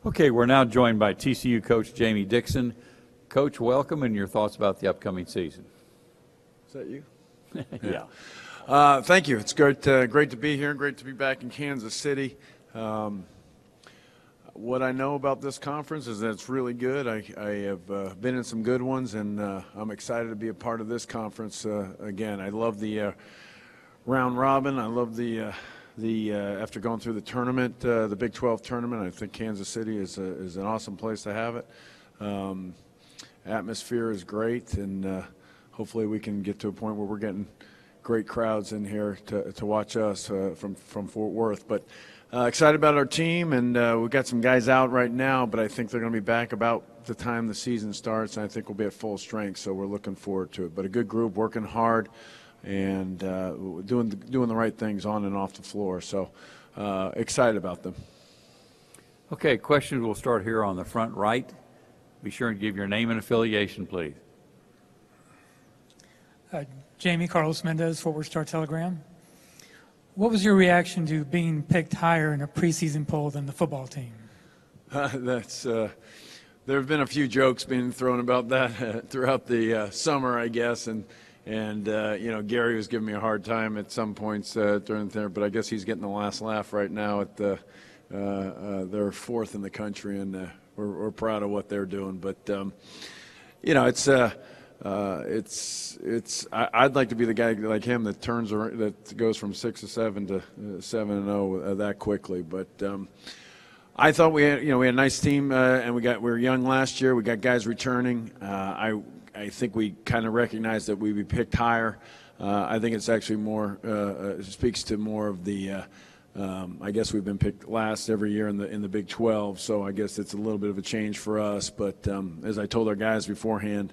Okay, we're now joined by TCU coach Jamie Dixon. Coach, welcome, and your thoughts about the upcoming season. Is that you? Yeah. Thank you. It's great to be here. Great to be back in Kansas City. What I know about this conference is that it's really good. I have been in some good ones, and I'm excited to be a part of this conference again. I love the round robin. I love the after going through the tournament, the Big 12 tournament. I think Kansas City is an awesome place to have it. Atmosphere is great, and hopefully we can get to a point where we're getting great crowds in here to watch us from Fort Worth. But excited about our team, and we've got some guys out right now, but I think they're going to be back about the time the season starts, and I think we'll be at full strength, so we're looking forward to it. But a good group, working hard, and doing the right things on and off the floor. So excited about them. Okay, questions will start here on the front right. Be sure and give your name and affiliation, please. Jamie, Carlos Mendez, Fort Worth Star-Telegram. What was your reaction to being picked higher in a preseason poll than the football team? There have been a few jokes being thrown about that throughout the summer, I guess, and Gary was giving me a hard time at some points during there, but I guess he's getting the last laugh right now at they're fourth in the country, and we're proud of what they're doing. But I'd like to be the guy like him that turns around, that goes from 6-7 to 7-0 that quickly. But I thought we had a nice team, and we were young last year. We got guys returning. I think we kind of recognized that we'd be picked higher. I think it's actually more speaks to more of the. I guess we've been picked last every year in the Big 12, so I guess it's a little bit of a change for us. But as I told our guys beforehand,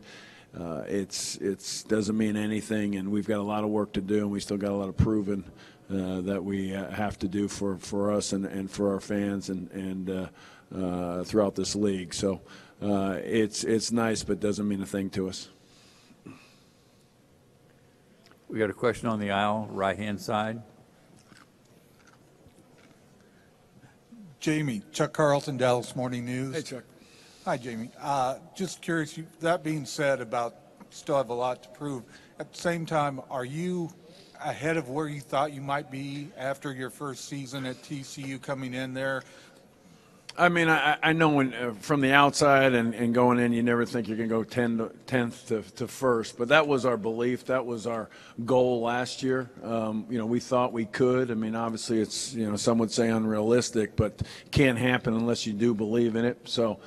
it's doesn't mean anything, and we've got a lot of work to do, and we still got a lot of proving that we have to do for us and for our fans and throughout this league. So it's nice, but doesn't mean a thing to us. We got a question on the aisle, right-hand side. Jamie, Chuck Carlton, Dallas Morning News. Hey, Chuck. Hi, Jamie. Just curious, that being said about still have a lot to prove, at the same time, are you ahead of where you thought you might be after your first season at TCU coming in there? I mean, I know when from the outside and going in, you never think you're going to go 10th to first. But that was our belief. That was our goal last year. We thought we could. I mean, obviously it's, some would say unrealistic, but it can't happen unless you do believe in it. So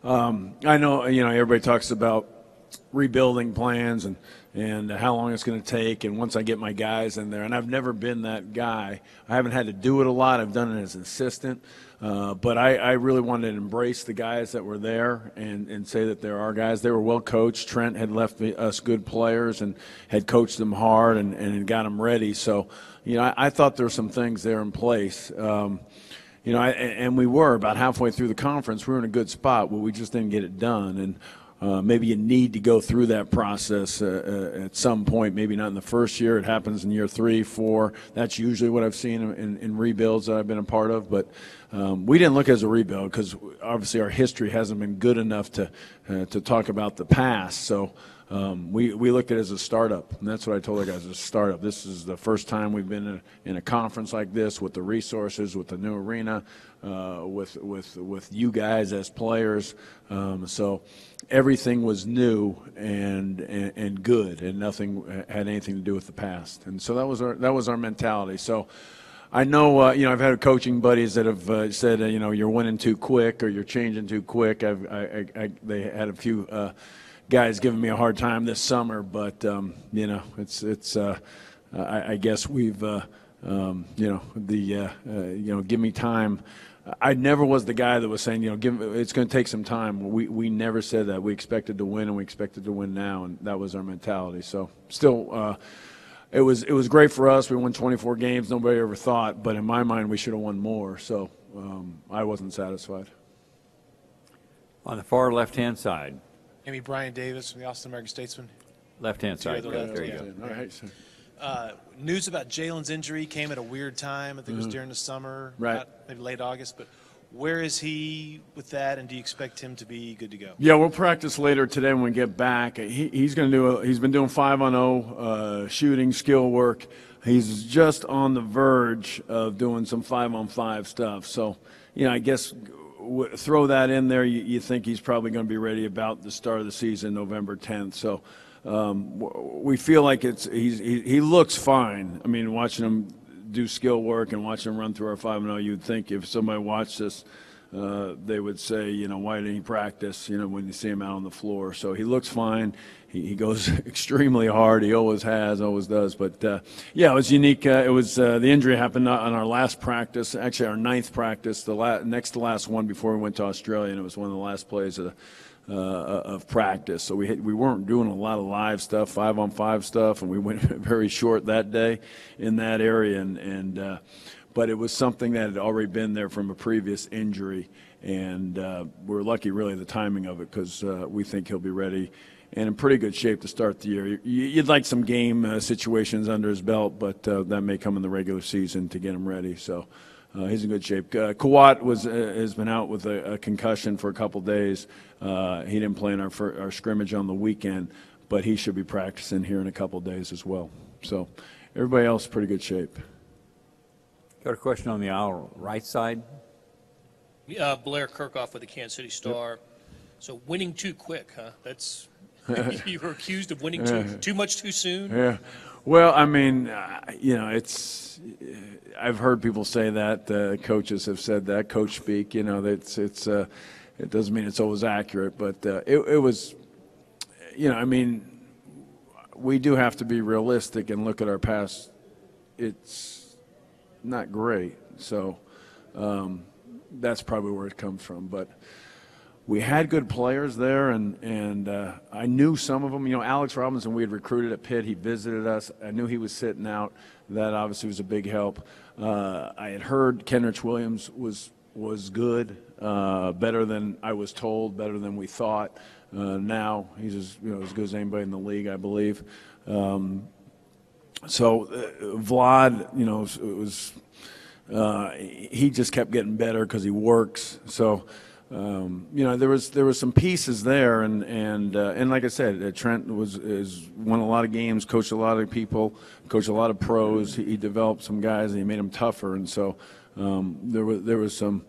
I know, everybody talks about rebuilding plans and how long it's going to take, and once I get my guys in there. And I've never been that guy. I haven't had to do it a lot. I've done it as an assistant. But I really wanted to embrace the guys that were there and say that they're our guys. They were well coached. Trent had left us good players and had coached them hard and got them ready. So, I thought there were some things there in place. And we were about halfway through the conference. We were in a good spot, but we just didn't get it done. And maybe you need to go through that process at some point, maybe not in the first year. It happens in year 3, 4. That's usually what I've seen in rebuilds that I've been a part of. But we didn't look as a rebuild because obviously our history hasn't been good enough to talk about the past. So we looked at it as a startup, and that's what I told our guys, a startup. This is the first time we've been in a conference like this with the resources, with the new arena, with you guys as players. So everything was new and good, and nothing had anything to do with the past. And so that was our mentality. So I know, I've had coaching buddies that have said, you're winning too quick or you're changing too quick. They had a few guys giving me a hard time this summer, but it's I guess we've give me time. I never was the guy that was saying, it's going to take some time. We never said that. We expected to win, and we expected to win now, and that was our mentality. So still, it was great for us. We won 24 games. Nobody ever thought, but in my mind, we should have won more. So I wasn't satisfied. On the far left-hand side. Amy Brian Davis from the Austin American Statesman. Left-hand side. There you go. All right. News about Jalen's injury came at a weird time. I think it was during the summer, Right. maybe late August. But Where is he with that, and do you expect him to be good to go? Yeah, we'll practice later today when we get back. He's going to do. He's been doing 5-on-0 shooting skill work. He's just on the verge of doing some 5-on-5 stuff. So, I guess throw that in there. You think he's probably going to be ready about the start of the season, November 10th. So we feel like he looks fine. I mean, watching him do skill work and watching him run through our 5-0, you'd think if somebody watched this, they would say, why didn't he practice, when you see him out on the floor. So he looks fine. He goes extremely hard. He always has, always does. But, yeah, it was unique. It was the injury happened on our last practice, actually our 9th practice, next to last one before we went to Australia, and it was one of the last plays of practice. So we weren't doing a lot of live stuff, 5-on-5 stuff, and we went very short that day in that area. But it was something that had already been there from a previous injury, and we're lucky really the timing of it because we think he'll be ready and in pretty good shape to start the year. You'd like some game situations under his belt, but that may come in the regular season to get him ready. So he's in good shape. Kawat has been out with a concussion for a couple days. He didn't play in our scrimmage on the weekend, but he should be practicing here in a couple days as well. So everybody else pretty good shape. Got a question on the aisle right side? Blair Kirkhoff with the Kansas City Star. So winning too quick, huh? That's you were accused of winning too much too soon. Yeah. Well, I mean, it's. I've heard people say that. Coaches have said that. Coach speak. It doesn't mean it's always accurate, but it was. I mean, we do have to be realistic and look at our past. It's not great, so that's probably where it comes from. But we had good players there, and I knew some of them. Alex Robinson, we had recruited at Pitt. He visited us. I knew he was sitting out. That obviously was a big help. I had heard Kenrich Williams was good, better than I was told, better than we thought. Now he's as good as anybody in the league, I believe. So Vlad, it was he just kept getting better because he works. So there was some pieces there, and like I said, Trent won a lot of games, coached a lot of people, coached a lot of pros. He developed some guys and he made them tougher, and so there was some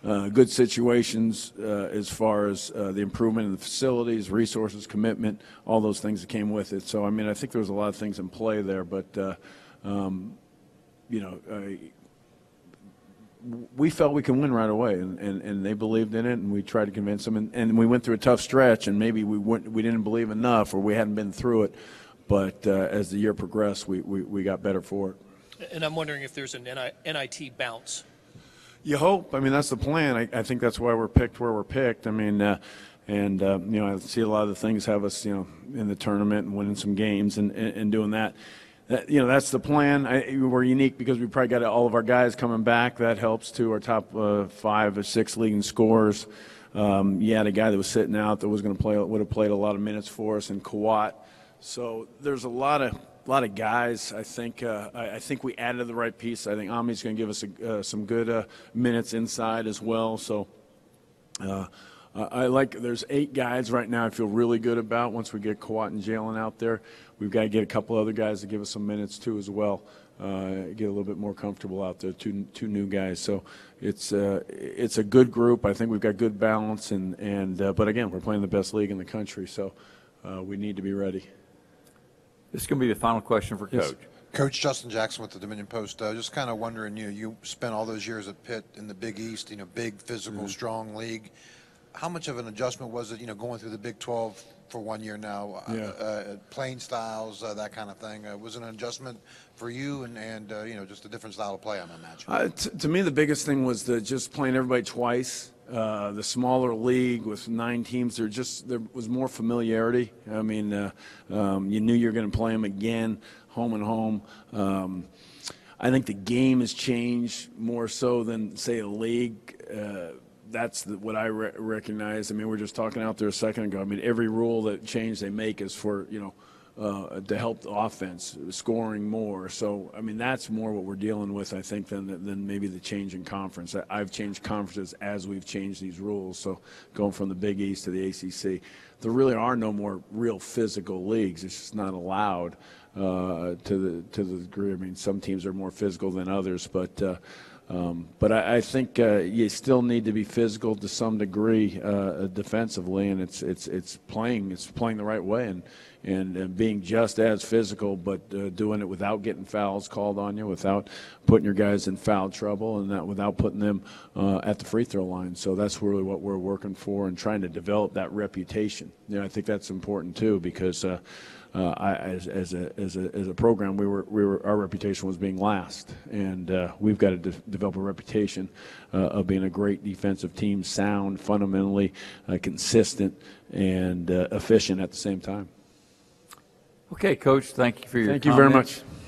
good situations as far as the improvement in the facilities, resources, commitment, all those things that came with it. So I mean, I think there was a lot of things in play there, but we felt we can win right away, and they believed in it, and we tried to convince them. And we went through a tough stretch, and maybe we didn't believe enough, or we hadn't been through it. But as the year progressed, we got better for it. And I'm wondering if there's an NIT bounce. You hope. I mean, that's the plan. I think that's why we're picked where we're picked. I mean, I see a lot of the things have us, in the tournament and winning some games and doing that. That's the plan. We're unique because we probably got all of our guys coming back. That helps too. Our top 5 or 6 leading scorers. You had a guy that was sitting out that was going to would have played a lot of minutes for us in Kawat. So there's a lot of guys. I think we added the right piece. I think Ami's going to give us some good minutes inside as well. So there's 8 guys right now I feel really good about. Once we get Kawat and Jalen out there, we've got to get a couple other guys to give us some minutes too as well. Get a little bit more comfortable out there. Two new guys. So it's a good group. I think we've got good balance, but again, we're playing the best league in the country, so we need to be ready. This is going to be the final question for Coach. Coach Justin Jackson with the Dominion Post. Just kind of wondering, you spent all those years at Pitt in the Big East, big, physical, strong league. How much of an adjustment was it, going through the Big 12 for 1 year now, playing styles, that kind of thing? Was it an adjustment for you and just a different style of play, I'm imagining? To me, the biggest thing was just playing everybody twice. The smaller league with 9 teams, there was more familiarity. I mean, you knew you were going to play them again, home and home. I think the game has changed more so than, say, a league. That's what I recognize. I mean, we were just talking out there a second ago. I mean, every rule that change they make is for, to help the offense, scoring more. So, I mean, that's more what we're dealing with, I think, than maybe the change in conference. I've changed conferences as we've changed these rules. So going from the Big East to the ACC, there really are no more real physical leagues. It's just not allowed to the degree. I mean, some teams are more physical than others, but I think you still need to be physical to some degree defensively, and it's playing the right way and being just as physical, but doing it without getting fouls called on you, without putting your guys in foul trouble, and without putting them at the free throw line. So that's really what we're working for and trying to develop that reputation. I think that's important too, because as a program, our reputation was being last, and we've got to develop a reputation of being a great defensive team, sound, fundamentally consistent, and efficient at the same time. Okay, Coach, thank you for your Thank you very comments. much.